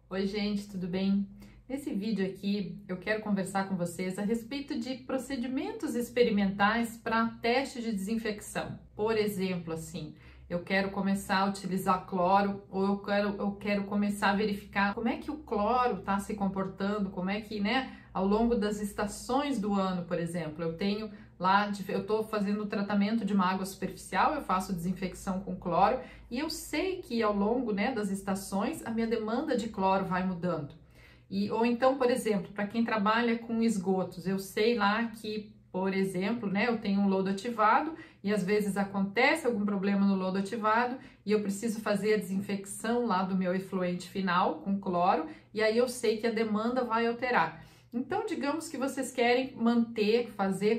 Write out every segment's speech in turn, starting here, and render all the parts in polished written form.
Oi, gente, tudo bem? Nesse vídeo aqui eu quero conversar com vocês a respeito de procedimentos experimentais para teste de desinfecção. Por exemplo, assim, eu quero começar a utilizar cloro ou eu quero começar a verificar como é que o cloro está se comportando, como é que, ao longo das estações do ano, por exemplo, eu estou fazendo o tratamento de uma água superficial, eu faço desinfecção com cloro e eu sei que ao longo, das estações a minha demanda de cloro vai mudando. Ou então, por exemplo, para quem trabalha com esgotos, eu sei lá que, por exemplo, eu tenho um lodo ativado e às vezes acontece algum problema no lodo ativado e eu preciso fazer a desinfecção lá do meu efluente final com cloro e aí eu sei que a demanda vai alterar. Então, digamos que vocês querem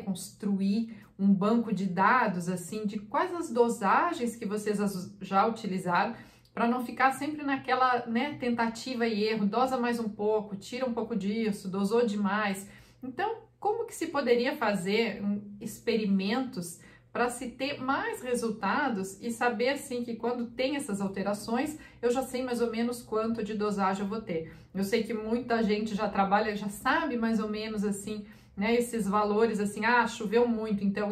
construir um banco de dados, assim, de quais as dosagens que vocês já utilizaram, para não ficar sempre naquela, tentativa e erro, dosa mais um pouco, tira um pouco disso, dosou demais. Então, como que se poderia fazer experimentos para se ter mais resultados e saber assim que quando tem essas alterações, eu já sei mais ou menos quanto de dosagem eu vou ter. Eu sei que muita gente já trabalha, já sabe mais ou menos assim, esses valores assim, choveu muito, então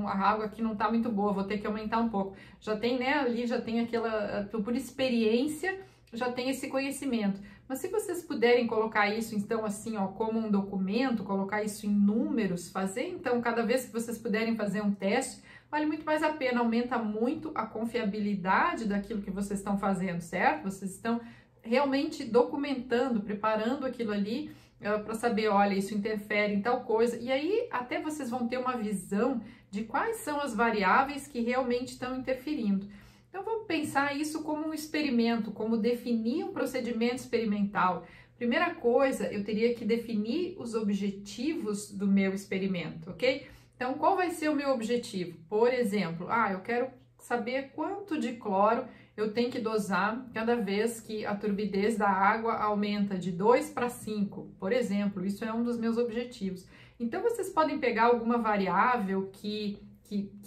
a água aqui não tá muito boa, vou ter que aumentar um pouco. Já tem, ali já tem aquela, por experiência, já tem esse conhecimento. Mas se vocês puderem colocar isso, então, assim, ó, como um documento, colocar isso em números, fazer, então, cada vez que vocês puderem fazer um teste, vale muito mais a pena, aumenta muito a confiabilidade daquilo que vocês estão fazendo, certo? Vocês estão realmente documentando, preparando aquilo ali para saber, olha, isso interfere em tal coisa, e aí até vocês vão ter uma visão de quais são as variáveis que realmente estão interferindo. Então, vamos pensar isso como um experimento, como definir um procedimento experimental. Primeira coisa, eu teria que definir os objetivos do meu experimento, ok? Então, qual vai ser o meu objetivo? Por exemplo, eu quero saber quanto de cloro eu tenho que dosar cada vez que a turbidez da água aumenta de 2 para 5, por exemplo, isso é um dos meus objetivos. Então, vocês podem pegar alguma variável que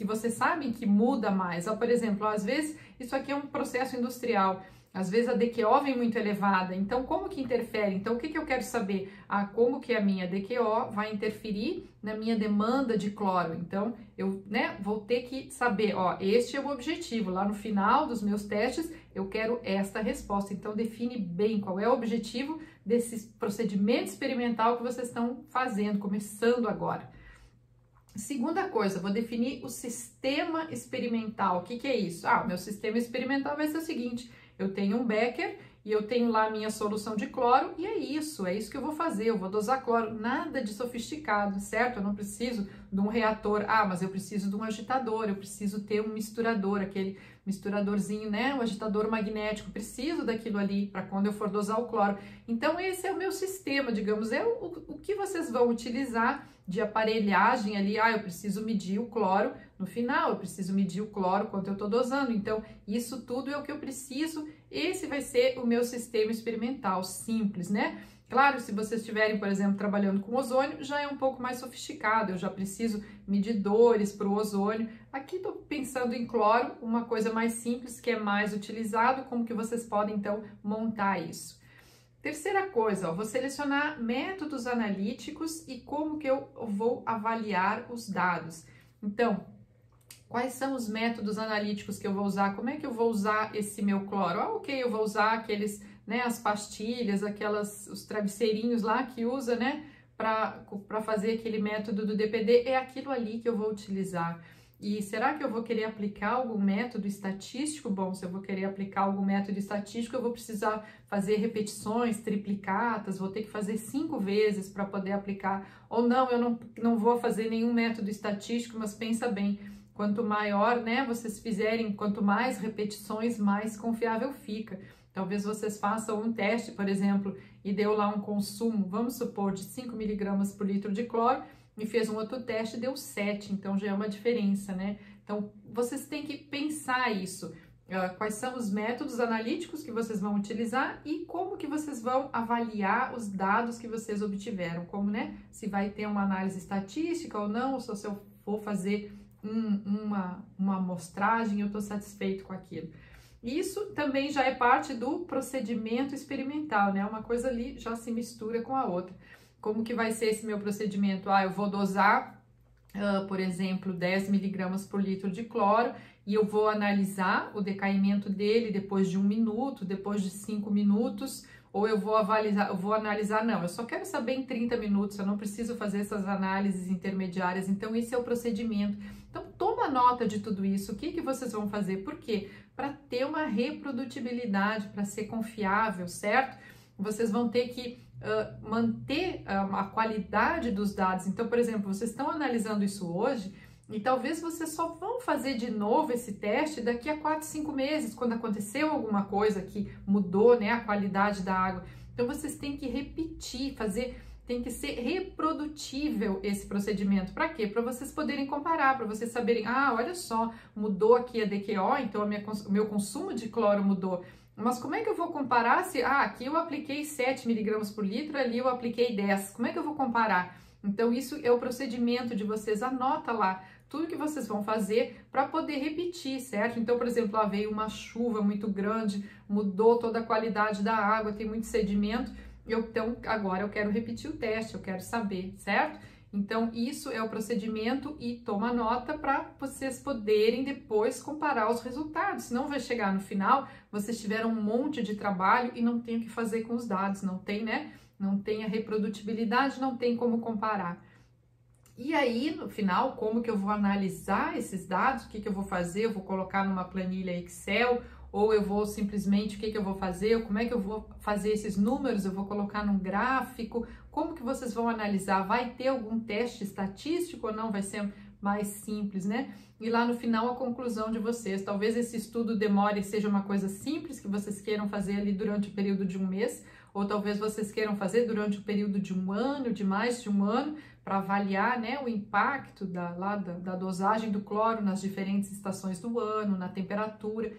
vocês sabem que muda mais. Por exemplo, às vezes isso aqui é um processo industrial, às vezes a DQO vem muito elevada, então como que interfere? Então o que eu quero saber? Como que a minha DQO vai interferir na minha demanda de cloro? Então eu vou ter que saber, este é o objetivo, lá no final dos meus testes eu quero esta resposta. Então define bem qual é o objetivo desse procedimento experimental que vocês estão fazendo, começando agora. Segunda coisa, vou definir o sistema experimental. O que é isso? O meu sistema experimental vai ser o seguinte: eu tenho um becker e eu tenho lá a minha solução de cloro e é isso que eu vou fazer. Eu vou dosar cloro, nada de sofisticado, certo? Eu não preciso de um reator, mas eu preciso de um agitador, eu preciso ter um misturador, aquele misturadorzinho, um agitador magnético, preciso daquilo ali para quando eu for dosar o cloro. Então esse é o meu sistema, digamos, é o que vocês vão utilizar de aparelhagem ali. Eu preciso medir o cloro no final, eu preciso medir o cloro quanto eu estou dosando, então isso tudo é o que eu preciso. Esse vai ser o meu sistema experimental, simples, Claro, se vocês estiverem, por exemplo, trabalhando com ozônio, já é um pouco mais sofisticado, eu já preciso medidores para o ozônio. Aqui estou pensando em cloro, uma coisa mais simples, que é mais utilizado, como que vocês podem, então, montar isso. Terceira coisa, vou selecionar métodos analíticos e como que eu vou avaliar os dados. Então, quais são os métodos analíticos que eu vou usar? Como é que eu vou usar esse meu cloro? Ok, eu vou usar aqueles, as pastilhas, os travesseirinhos lá que usa, para fazer aquele método do DPD. É aquilo ali que eu vou utilizar. E será que eu vou querer aplicar algum método estatístico? Bom, se eu vou querer aplicar algum método estatístico, eu vou precisar fazer repetições, triplicatas, vou ter que fazer 5 vezes para poder aplicar. Ou não, eu não vou fazer nenhum método estatístico, mas pensa bem, quanto maior, vocês fizerem, quanto mais repetições, mais confiável fica. Talvez vocês façam um teste, por exemplo, e deu lá um consumo, vamos supor, de 5 mg por litro de cloro, e fez um outro teste e deu 7, então já é uma diferença, Então, vocês têm que pensar isso, quais são os métodos analíticos que vocês vão utilizar e como que vocês vão avaliar os dados que vocês obtiveram, como, se vai ter uma análise estatística ou não, ou se eu for fazer uma amostragem, eu estou satisfeito com aquilo. Isso também já é parte do procedimento experimental, né? Uma coisa ali já se mistura com a outra. Como que vai ser esse meu procedimento? Eu vou dosar, por exemplo, 10 miligramas por litro de cloro e eu vou analisar o decaimento dele depois de 1 minuto, depois de 5 minutos, ou eu vou analisar, não, eu só quero saber em 30 minutos, eu não preciso fazer essas análises intermediárias, então esse é o procedimento. Então toma nota de tudo isso, o que que vocês vão fazer? Por quê? Para ter uma reprodutibilidade, para ser confiável, certo? Vocês vão ter que manter a qualidade dos dados. Então, por exemplo, vocês estão analisando isso hoje e talvez vocês só vão fazer de novo esse teste daqui a 4, 5 meses, quando aconteceu alguma coisa que mudou, né, a qualidade da água. Então, vocês têm que repetir, tem que ser reprodutível esse procedimento. Para quê? Para vocês poderem comparar, para vocês saberem, olha só, mudou aqui a DQO, então o meu consumo de cloro mudou. Mas como é que eu vou comparar se, aqui eu apliquei 7 miligramas por litro, ali eu apliquei 10, como é que eu vou comparar? Então isso é o procedimento de vocês, anota lá tudo que vocês vão fazer para poder repetir, certo? Então, por exemplo, lá veio uma chuva muito grande, mudou toda a qualidade da água, tem muito sedimento, então agora eu quero repetir o teste, eu quero saber, certo? Então, isso é o procedimento e toma nota para vocês poderem depois comparar os resultados. Senão vai chegar no final, vocês tiveram um monte de trabalho e não tem o que fazer com os dados, não tem, né? Não tem a reprodutibilidade, não tem como comparar. E aí, no final, como que eu vou analisar esses dados? O que que eu vou fazer? Eu vou colocar numa planilha Excel ou eu vou simplesmente, o que que eu vou fazer? Como é que eu vou fazer esses números? Eu vou colocar num gráfico? Como que vocês vão analisar? Vai ter algum teste estatístico ou não? Vai ser mais simples, né? E lá no final a conclusão de vocês. Talvez esse estudo demore, seja uma coisa simples que vocês queiram fazer ali durante o período de 1 mês, ou talvez vocês queiram fazer durante o período de 1 ano, de mais de 1 ano, para avaliar, né, o impacto da dosagem do cloro nas diferentes estações do ano, na temperatura.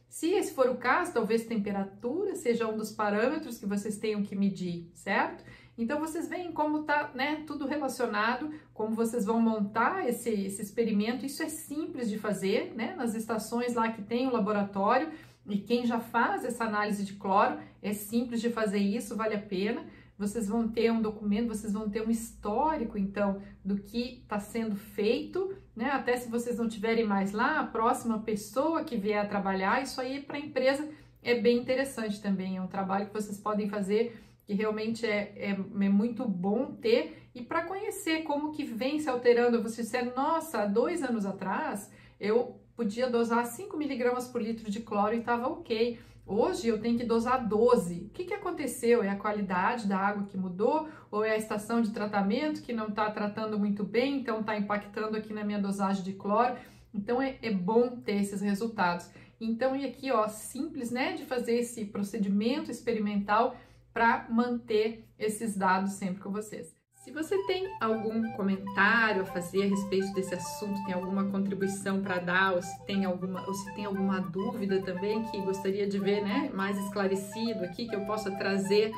Se esse for o caso, talvez temperatura seja um dos parâmetros que vocês tenham que medir, certo? Então, vocês veem como está, né, tudo relacionado, como vocês vão montar esse experimento. Isso é simples de fazer, né, nas estações lá que tem o laboratório, e quem já faz essa análise de cloro, é simples de fazer isso, vale a pena. Vocês vão ter um documento, vocês vão ter um histórico, então, do que está sendo feito, né? Até se vocês não tiverem mais lá, a próxima pessoa que vier a trabalhar, isso aí para a empresa é bem interessante também. É um trabalho que vocês podem fazer que realmente é muito bom ter e para conhecer como que vem se alterando. Vocês disseram, nossa, há 2 anos atrás eu podia dosar 5 miligramas por litro de cloro e estava ok. Hoje eu tenho que dosar 12. O que que aconteceu? É a qualidade da água que mudou? Ou é a estação de tratamento que não está tratando muito bem, então está impactando aqui na minha dosagem de cloro? Então é bom ter esses resultados. Então, e aqui, ó, simples, né, de fazer esse procedimento experimental para manter esses dados sempre com vocês. Se você tem algum comentário a fazer a respeito desse assunto, tem alguma contribuição para dar, ou se tem alguma dúvida também que gostaria de ver, né, mais esclarecido aqui, que eu possa trazer,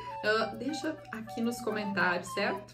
deixa aqui nos comentários, certo?